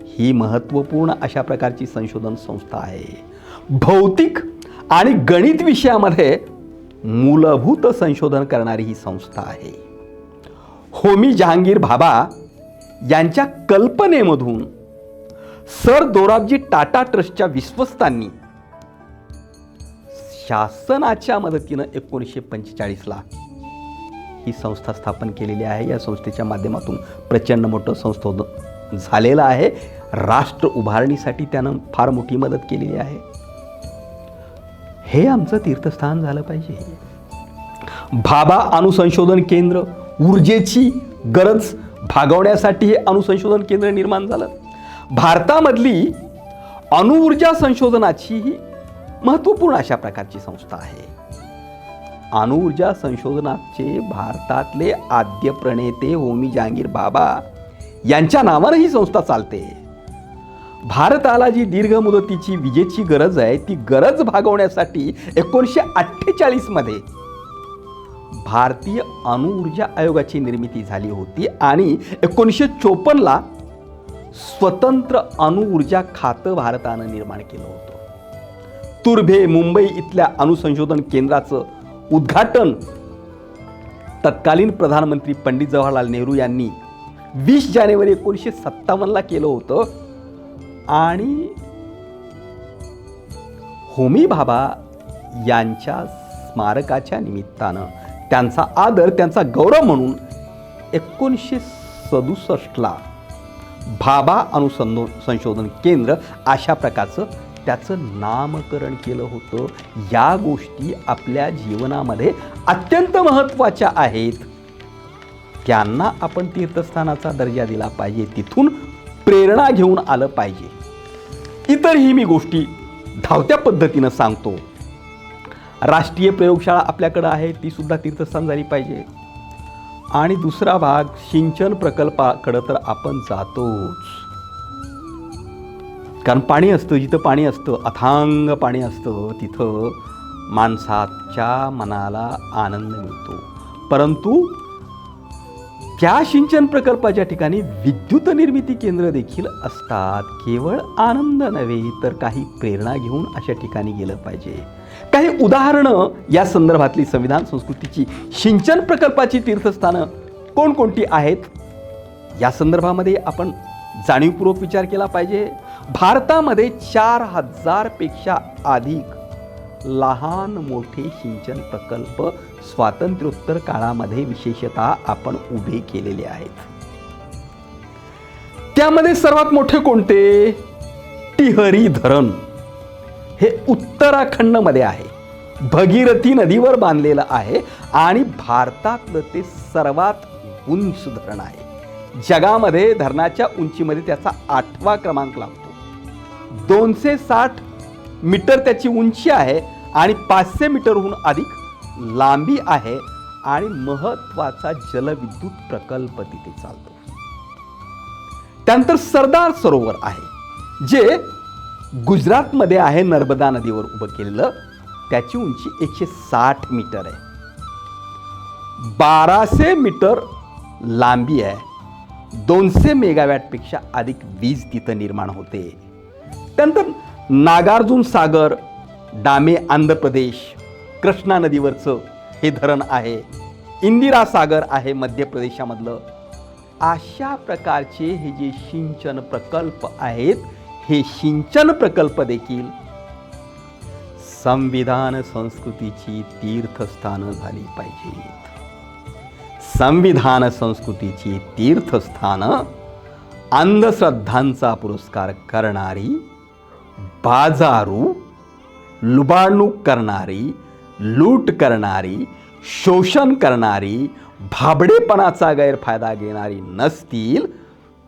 ही महत्त्वपूर्ण अशा प्रकारची संशोधन संस्था आहे. भौतिक आणि गणित विषयामध्ये मूलभूत संशोधन करणारी ही संस्था आहे. होमी जहांगीर भाभा यांच्या कल्पनेमधून सर दोराबजी टाटा ट्रस्टच्या विश्वस्तांनी शासनाच्या मदतीनं 1945ला ही संस्था स्थापन केलेली आहे. या संस्थेच्या माध्यमातून प्रचंड मोठं संशोधन झालेलं आहे. राष्ट्र उभारणीसाठी त्यानं फार मोठी मदत केलेली आहे. हे आमचं तीर्थस्थान झालं पाहिजे. भाभा अणुसंशोधन केंद्र, ऊर्जेची गरज भागवण्यासाठी हे अणुसंशोधन केंद्र निर्माण झालं. भारतामधली अणुऊर्जा संशोधनाची ही महत्त्वपूर्ण अशा प्रकारची संस्था आहे. अणुऊर्जा संशोधनाचे भारतातले आद्य प्रणेते होमी जहांगीर भाभा यांच्या नावानं ही संस्था चालते. भारताला जी दीर्घ मुदतीची विजेची गरज आहे ती गरज भागवण्यासाठी 1948 मध्ये भारतीय अणुऊर्जा आयोगाची निर्मिती झाली होती आणि 1954ला स्वतंत्र अणुऊर्जा खातं भारतानं निर्माण केलं होतं. तुर्भे मुंबई इथल्या अणुसंशोधन केंद्राचं उद्घाटन तत्कालीन प्रधानमंत्री पंडित जवाहरलाल नेहरू यांनी 20 जानेवारी 1957ला केलं होतं. आणि होमी भाभा यांच्या स्मारकाच्या निमित्तानं त्यांचा आदर, त्यांचा गौरव म्हणून 1967ला भाभा अणुसंशोधन केंद्र अशा प्रकारचं त्याचं नामकरण केलं होतं. या गोष्टी आपल्या जीवनामध्ये अत्यंत महत्त्वाच्या आहेत. त्यांना आपण तीर्थस्थानाचा दर्जा दिला पाहिजे, तिथून प्रेरणा घेऊन आलं पाहिजे. इतरही मी गोष्टी धावत्या पद्धतीनं सांगतो. राष्ट्रीय प्रयोगशाळा आपल्याकडं आहे, ती सुद्धा तीर्थस्थान झाली पाहिजे. आणि दुसरा भाग सिंचन प्रकल्पाकडं तर आपण जातोच, कारण पाणी असतं, जिथं पाणी असतं, अथांग पाणी असतं, तिथं माणसाच्या मनाला आनंद मिळतो. परंतु त्या सिंचन प्रकल्पाच्या ठिकाणी विद्युत निर्मिती केंद्र देखील असतात. केवळ आनंद नव्हे तर काही प्रेरणा घेऊन अशा ठिकाणी गेलं पाहिजे. काही उदाहरणं या संदर्भातली संविधान संस्कृतीची सिंचन प्रकल्पाची तीर्थस्थानं कोणकोणती आहेत या संदर्भामध्ये आपण जाणीवपूर्वक विचार केला पाहिजे. भारतामध्ये 4000 पेक्षा अधिक लहान मोठे सिंचन प्रकल्प स्वातंत्र्योत्तर काळामध्ये विशेषतः आपण उभे केलेले आहेत. त्यामध्ये सर्वात मोठे कोणते? टिहरी धरण हे उत्तराखंडमध्ये आहे. भगीरथी नदीवर बांधलेलं आहे आणि भारतातलं ते सर्वात उंच धरण आहे. जगामध्ये धरणाच्या उंचीमध्ये त्याचा 8वा क्रमांक लागतो. 260 मीटर त्याची उंची आहे आणि 500 मीटरहून अधिक लांबी आहे आणि महत्त्वाचा जलविद्युत प्रकल्प तिथे चालतो. त्यानंतर सरदार सरोवर आहे जे गुजरातमध्ये आहे, नर्मदा नदीवर उभं केलेलं. त्याची उंची 160 मीटर आहे. 1200 मीटर लांबी आहे. 200 मेगावॅटपेक्षा अधिक वीज तिथं निर्माण होते. त्यानंतर नागार्जुन सागर डामे आंध्र प्रदेश, कृष्णा नदीवरचं हे धरण आहे. इंदिरा सागर आहे मध्य प्रदेशामधलं. अशा प्रकारचे हे जे सिंचन प्रकल्प आहेत, हे सिंचन प्रकल्प देखील संविधान संस्कृतीची तीर्थस्थानं झाली पाहिजेत. संविधान संस्कृतीची तीर्थस्थानं अंधश्रद्धांचा पुरस्कार करणारी, बाजारू, लुबाडणूक करणारी, लूट करणारी, शोषण करणारी, भाबडेपणाचा गैरफायदा घेणारी नसतील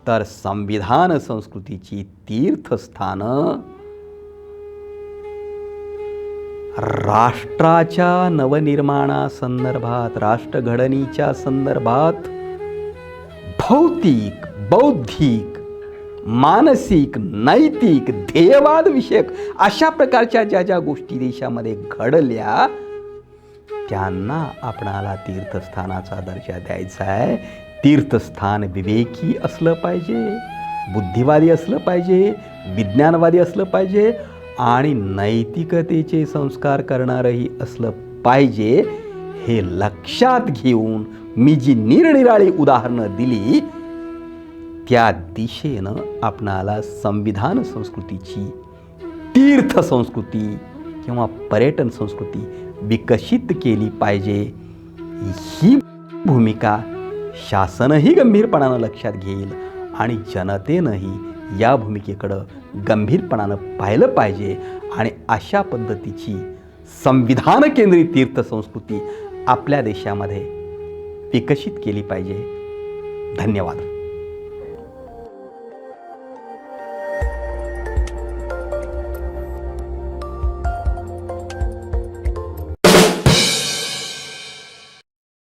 तर संविधान संस्कृतीची तीर्थस्थानं राष्ट्राच्या नवनिर्माणासंदर्भात, राष्ट्रघडणीच्या संदर्भात भौतिक, बौद्धिक, मानसिक, नैतिक, ध्येयवाद विषयक अशा प्रकारच्या ज्या ज्या गोष्टी देशामध्ये घडल्या त्यांना आपणाला तीर्थस्थानाचा दर्जा द्यायचा आहे. तीर्थस्थान विवेकी असलं पाहिजे, बुद्धिवादी असलं पाहिजे, विज्ञानवादी असलं पाहिजे आणि नैतिकतेचे संस्कार करणारंही असलं पाहिजे. हे लक्षात घेऊन मी जी निरनिराळी उदाहरणं दिली त्या दिशेनं आपणाला संविधान संस्कृतीची तीर्थ संस्कृती किंवा पर्यटन संस्कृती विकसित केली पाहिजे. ही भूमिका शासनही गंभीरपणानं लक्षात घेईल आणि जनतेनंही या भूमिकेकडं गंभीरपणानं पाहिलं पाहिजे आणि अशा पद्धतीची संविधान केंद्रित तीर्थ संस्कृती आपल्या देशामध्ये विकसित केली पाहिजे. धन्यवाद.